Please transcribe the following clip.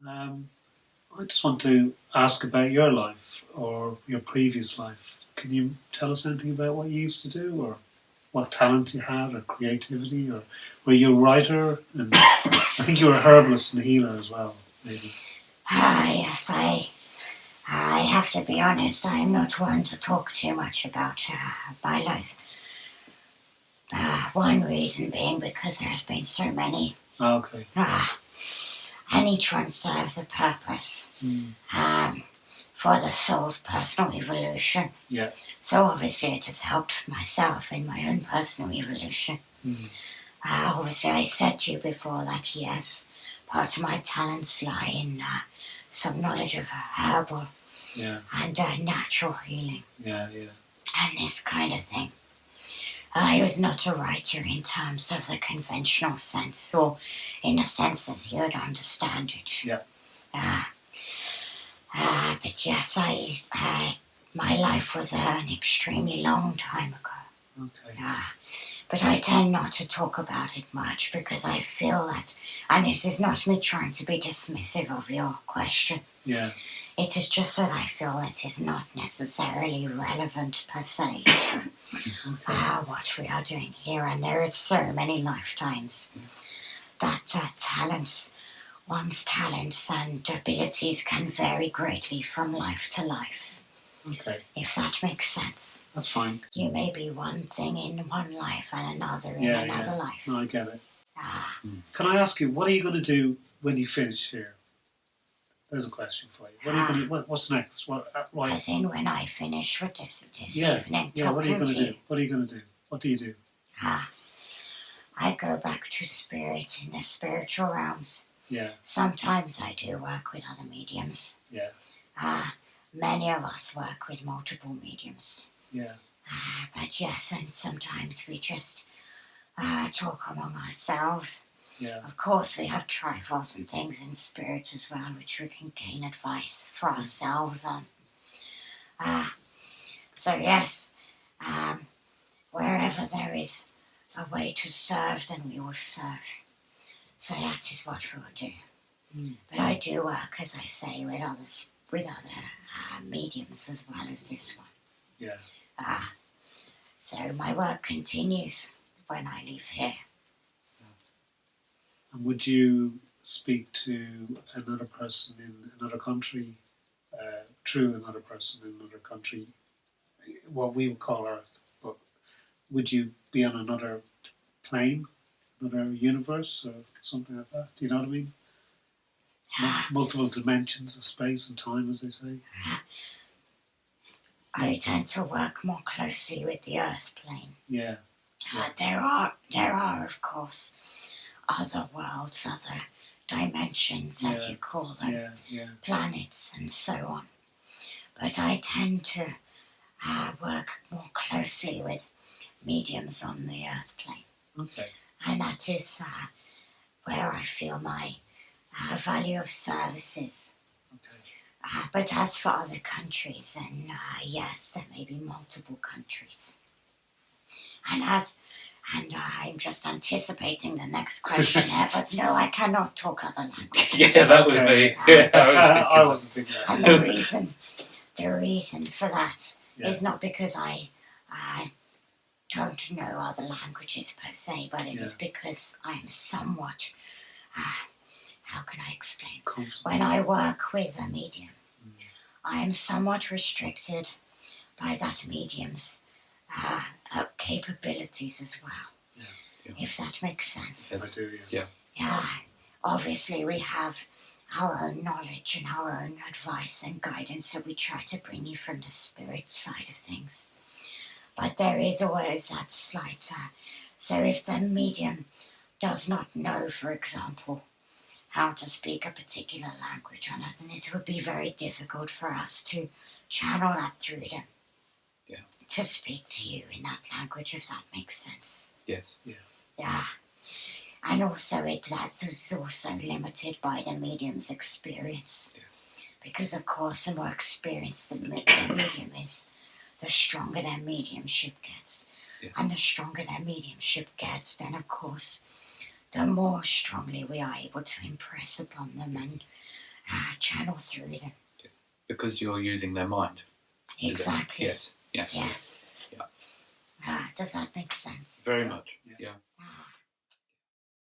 I just want to ask about your life or your previous life. Can you tell us anything about what you used to do, or what talent you had, or creativity, or were you a writer? And I think you were a herbalist and healer as well, maybe. Yes, I have to be honest, I'm not one to talk too much about my life. One reason being because there's been so many. Okay. And each one serves a purpose for the soul's personal evolution. Yeah. So obviously it has helped myself in my own personal evolution. Obviously I said to you before that, yes, part of my talents lie in some knowledge of herbal and natural healing. Yeah. And this kind of thing. I was not a writer in terms of the conventional sense, or in the sense as you would understand it. Yeah. But yes, my life was an extremely long time ago. Okay. But I tend not to talk about it much because I feel that, and this is not me trying to be dismissive of your question. Yeah. It is just that I feel it is not necessarily relevant per se to what we are doing here. And there is so many lifetimes that one's talents and abilities can vary greatly from life to life. Okay. If that makes sense. That's fine. You may be one thing in one life and another in another life. No, I get it. Can I ask you, what are you going to do when you finish here? There's a question for you. What are you going to, what's next? As in when I finish with this evening talking what are you going to to you. do? What are you going to do? What do you do? I go back to spirit in the spiritual realms. Yeah. Sometimes I do work with other mediums. Yeah. Many of us work with multiple mediums. Yeah. But yes, and sometimes we just talk among ourselves. Yeah. Of course, we have trifles and things in spirit as well, which we can gain advice for ourselves on. So yes, wherever there is a way to serve, then we will serve. So that is what we will do. But I do work, as I say, with other mediums as well as this one. Yeah. So my work continues when I leave here. And would you speak to another person in another country, through another person in another country, what we would call Earth, but would you be on another plane, another universe, or something like that? Do you know what I mean? Multiple dimensions of space and time, as they say. I tend to work more closely with the Earth plane. Yeah. There are, of course, other worlds, other dimensions, as you call them, planets and so on. But I tend to work more closely with mediums on the Earth plane. Okay. And that is where I feel my value of service is. Okay. But as for other countries, then yes, there may be multiple countries. And I'm just anticipating the next question there, but no, I cannot talk other languages. Yeah, that was me. I wasn't thinking that. And the reason for that is not because I don't know other languages per se, but it is because I am somewhat, how can I explain? When I work with a medium, I am somewhat restricted by that medium's capabilities as well, if that makes sense. Yes, I do, Yeah, obviously we have our own knowledge and our own advice and guidance that we try to bring you from the spirit side of things. But there is always that slight, so if the medium does not know, for example, how to speak a particular language or nothing, it would be very difficult for us to channel that through them. Yeah. To speak to you in that language, if that makes sense. Yes. Yeah. And also that is also limited by the medium's experience. Yes. Because of course the more experienced the medium is, the stronger their mediumship gets. Yes. And the stronger their mediumship gets, then of course the more strongly we are able to impress upon them channel through them. Because you're using their mind. Exactly. Yes. Yes. Yeah. Does that make sense? Very much. Yeah. Yeah. Ah.